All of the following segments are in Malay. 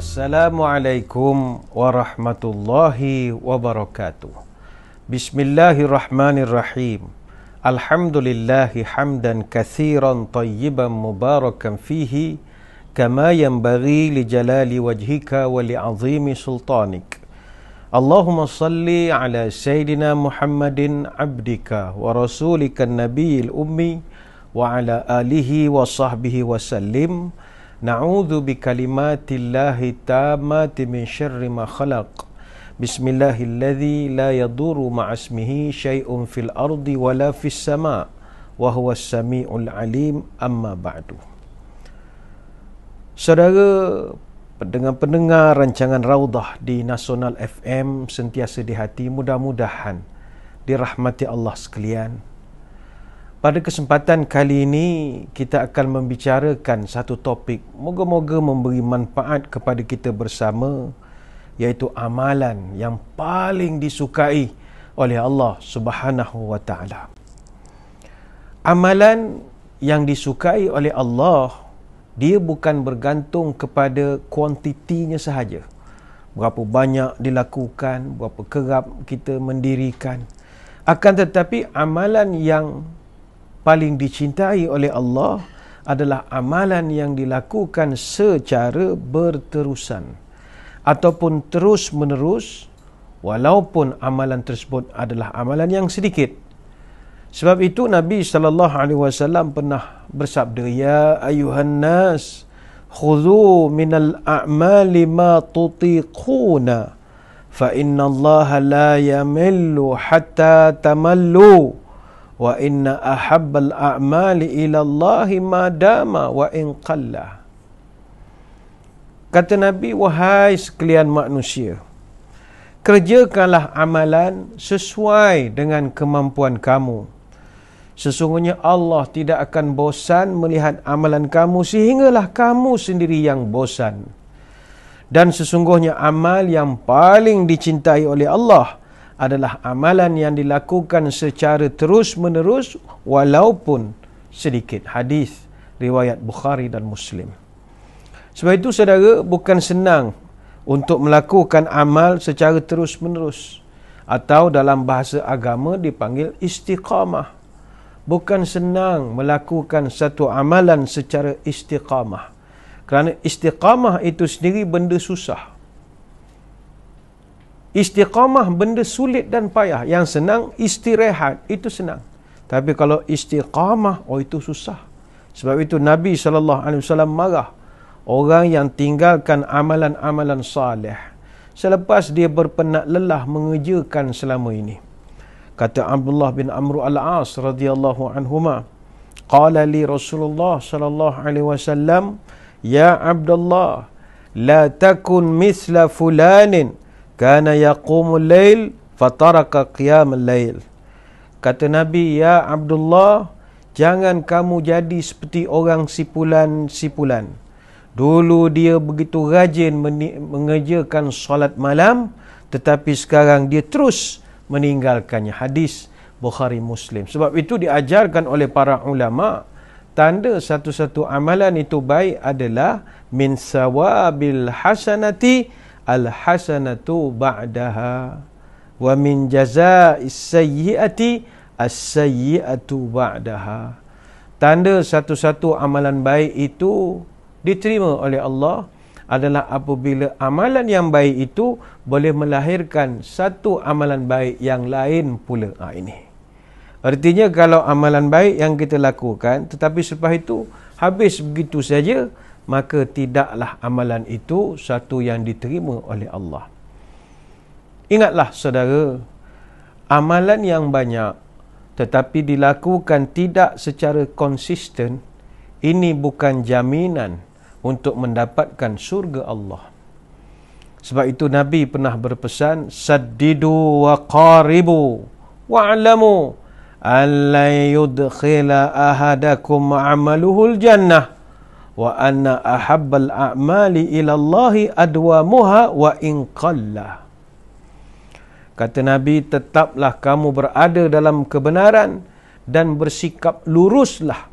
Assalamualaikum warahmatullahi wabarakatuh. Bismillahirrahmanirrahim. Alhamdulillahi hamdan kathiran tayyiban mubarakan fihi kama yanbaghi li jalali wajhika wa li azimi sultanik. Allahumma salli ala Sayyidina Muhammadin abdika wa rasulika nabiyil ummi wa ala alihi wa sahbihi wa sallim. Na'udzu bikalimatillahi tammati min syarri ma khalaq. Bismillahilladzi la yadurru ma'asmihi syai'un fil ardi wala fis sama' wa huwas sami'ul alim. Amma ba'du. Saudara pendengar-pendengar rancangan Raudah di Nasional FM sentiasa di hati, mudah-mudahan dirahmati Allah sekalian. Pada kesempatan kali ini kita akan membicarakan satu topik, moga-moga memberi manfaat kepada kita bersama, iaitu amalan yang paling disukai oleh Allah Subhanahu wa taala. Amalan yang disukai oleh Allah, dia bukan bergantung kepada kuantitinya sahaja. Berapa banyak dilakukan, berapa kerap kita mendirikan. Akan tetapi amalan yang paling dicintai oleh Allah adalah amalan yang dilakukan secara berterusan ataupun terus menerus, walaupun amalan tersebut adalah amalan yang sedikit. Sebab itu Nabi SAW pernah bersabda, ya ayuhan nas khudhu minal a'mali ma tutiquna fa inna Allah la yamillu hatta tamallu wa inna ahabbal a'mali ila Allahi ma dama wa in qalla. Kata Nabi, wahai sekalian manusia, kerjakanlah amalan sesuai dengan kemampuan kamu. Sesungguhnya Allah tidak akan bosan melihat amalan kamu sehinggalah kamu sendiri yang bosan. Dan sesungguhnya amal yang paling dicintai oleh Allah adalah amalan yang dilakukan secara terus-menerus walaupun sedikit. Hadis riwayat Bukhari dan Muslim. Sebab itu saudara, bukan senang untuk melakukan amal secara terus-menerus, atau dalam bahasa agama dipanggil istiqamah. Bukan senang melakukan satu amalan secara istiqamah, kerana istiqamah itu sendiri benda susah. Istiqamah benda sulit dan payah. Yang senang istirahat, itu senang. Tapi kalau istiqamah, itu susah. Sebab itu Nabi SAW marah orang yang tinggalkan amalan-amalan salih selepas dia berpenat lelah mengerjakan selama ini. Kata Abdullah bin Amr al-As radhiyallahu anhuma, qala li Rasulullah sallallahu alaihi wasallam, ya Abdullah, la takun mithla fulanin kana yaqumul lail fataraka qiyamul lail. Kata Nabi, ya Abdullah, jangan kamu jadi seperti orang sipulan-sipulan. Dulu dia begitu rajin mengerjakan solat malam, tetapi sekarang dia terus meninggalkannya. Hadis Bukhari Muslim. Sebab itu diajarkan oleh para ulama, tanda satu-satu amalan itu baik adalah min sawabil hasanati al-hasanatu ba'daha wa min jaza'is sayyi'ati as-sayyi'atu ba'daha. Tanda satu-satu amalan baik itu diterima oleh Allah adalah apabila amalan yang baik itu boleh melahirkan satu amalan baik yang lain pula. Ini artinya kalau amalan baik yang kita lakukan tetapi selepas itu habis begitu saja, maka tidaklah amalan itu satu yang diterima oleh Allah. Ingatlah saudara, amalan yang banyak tetapi dilakukan tidak secara konsisten, ini bukan jaminan untuk mendapatkan surga Allah. Sebab itu Nabi pernah berpesan, saddidu wa qaribu wa'lamu an la yudkhila ahadakum amaluhul jannah wa anna ahabbal a'mali ila Allahi adwamuha wa in qalla. Kata Nabi, tetaplah kamu berada dalam kebenaran dan bersikap luruslah.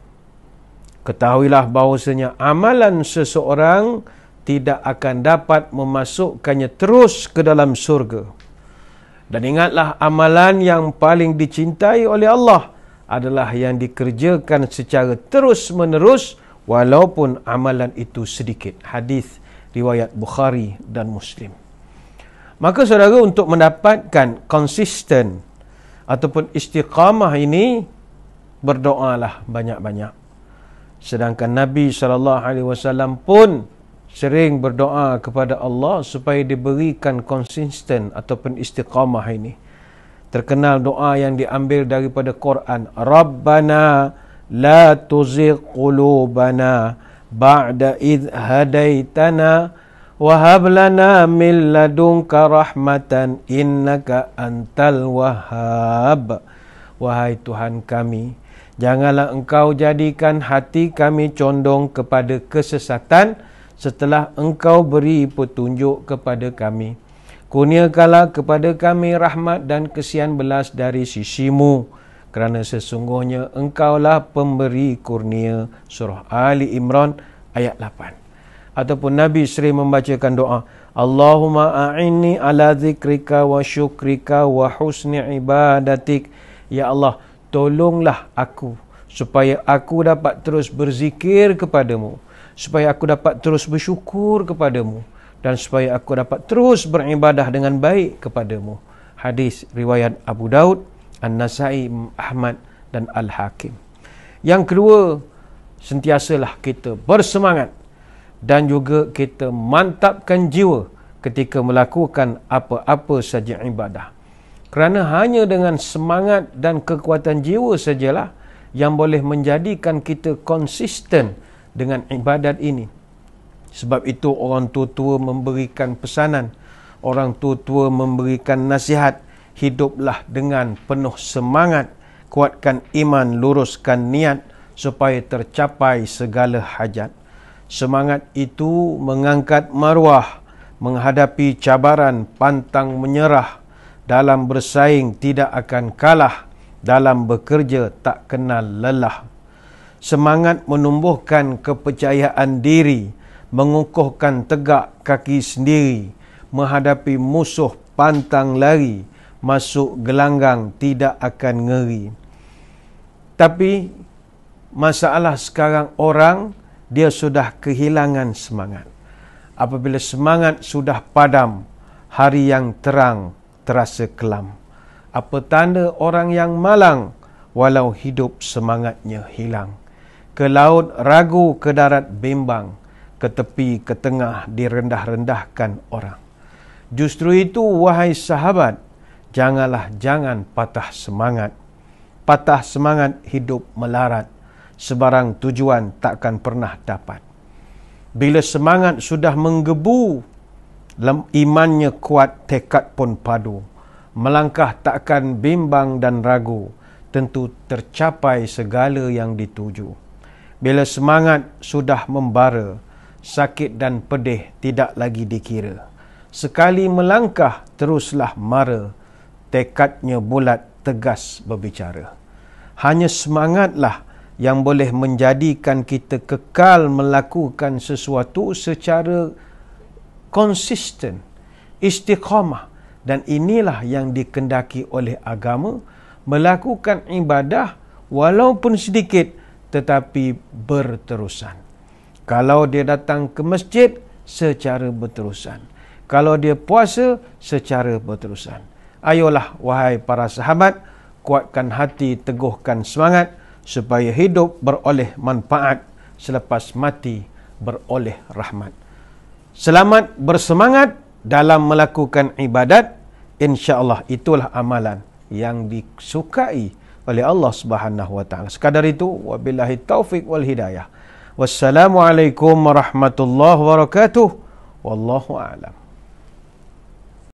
Ketahuilah bahawasanya amalan seseorang tidak akan dapat memasukkannya terus ke dalam surga. Dan ingatlah, amalan yang paling dicintai oleh Allah adalah yang dikerjakan secara terus-menerus walaupun amalan itu sedikit. Hadis riwayat Bukhari dan Muslim. Maka saudara, untuk mendapatkan konsisten ataupun istiqamah ini, berdoalah banyak-banyak. Sedangkan Nabi SAW pun sering berdoa kepada Allah supaya diberikan konsisten ataupun istiqamah ini. Terkenal doa yang diambil daripada Quran, Rabbana la tuzigh qulubana ba'da idh hadaitana wa hab lana min ladunka rahmatan innaka antal wahhab. Wahai Tuhan kami, janganlah Engkau jadikan hati kami condong kepada kesesatan setelah Engkau beri petunjuk kepada kami. Kurniakanlah kepada kami rahmat dan kesian belas dari sisi-Mu, kerana sesungguhnya Engkaulah pemberi kurnia. Surah Ali Imran ayat 8. Ataupun Nabi sering membacakan doa, Allahumma a'inni ala zikrika wa syukrika wa husni ibadatik. Ya Allah, tolonglah aku supaya aku dapat terus berzikir kepadamu, supaya aku dapat terus bersyukur kepadamu, dan supaya aku dapat terus beribadah dengan baik kepadamu. Hadis riwayat Abu Daud, An-Nasai, Ahmad dan Al-Hakim. Yang kedua, sentiasalah kita bersemangat dan juga kita mantapkan jiwa ketika melakukan apa-apa saja ibadah. Kerana hanya dengan semangat dan kekuatan jiwa sajalah yang boleh menjadikan kita konsisten dengan ibadat ini. Sebab itu orang tua-tua memberikan pesanan, orang tua-tua memberikan nasihat, hiduplah dengan penuh semangat, kuatkan iman, luruskan niat supaya tercapai segala hajat. Semangat itu mengangkat maruah, menghadapi cabaran, pantang menyerah, dalam bersaing tidak akan kalah, dalam bekerja tak kenal lelah. Semangat menumbuhkan kepercayaan diri, mengukuhkan tegak kaki sendiri, menghadapi musuh pantang lari, masuk gelanggang tidak akan ngeri. Tapi masalah sekarang orang, dia sudah kehilangan semangat. Apabila semangat sudah padam, hari yang terang terasa kelam. Apa tanda orang yang malang, walau hidup semangatnya hilang. Ke laut ragu, ke darat bimbang, ke tepi, ke tengah direndah-rendahkan orang. Justru itu, wahai sahabat, jangan patah semangat. Patah semangat hidup melarat, sebarang tujuan takkan pernah dapat. Bila semangat sudah menggebu, imannya kuat, tekad pun padu. Melangkah takkan bimbang dan ragu, tentu tercapai segala yang dituju. Bila semangat sudah membara, sakit dan pedih tidak lagi dikira. Sekali melangkah teruslah mara, tekadnya bulat tegas berbicara. Hanya semangatlah yang boleh menjadikan kita kekal melakukan sesuatu secara konsisten, istiqamah. Dan inilah yang dikendaki oleh agama, melakukan ibadah walaupun sedikit tetapi berterusan. Kalau dia datang ke masjid, secara berterusan. Kalau dia puasa, secara berterusan. Ayolah wahai para sahabat, kuatkan hati, teguhkan semangat, supaya hidup beroleh manfaat, selepas mati beroleh rahmat. Selamat bersemangat dalam melakukan ibadat. InsyaAllah itulah amalan yang disukai oleh Allah Subhanahu wa taala. Sekadar itu, wabillahi taufik wal hidayah. Wassalamualaikum warahmatullahi wabarakatuh. Wallahu a'lam.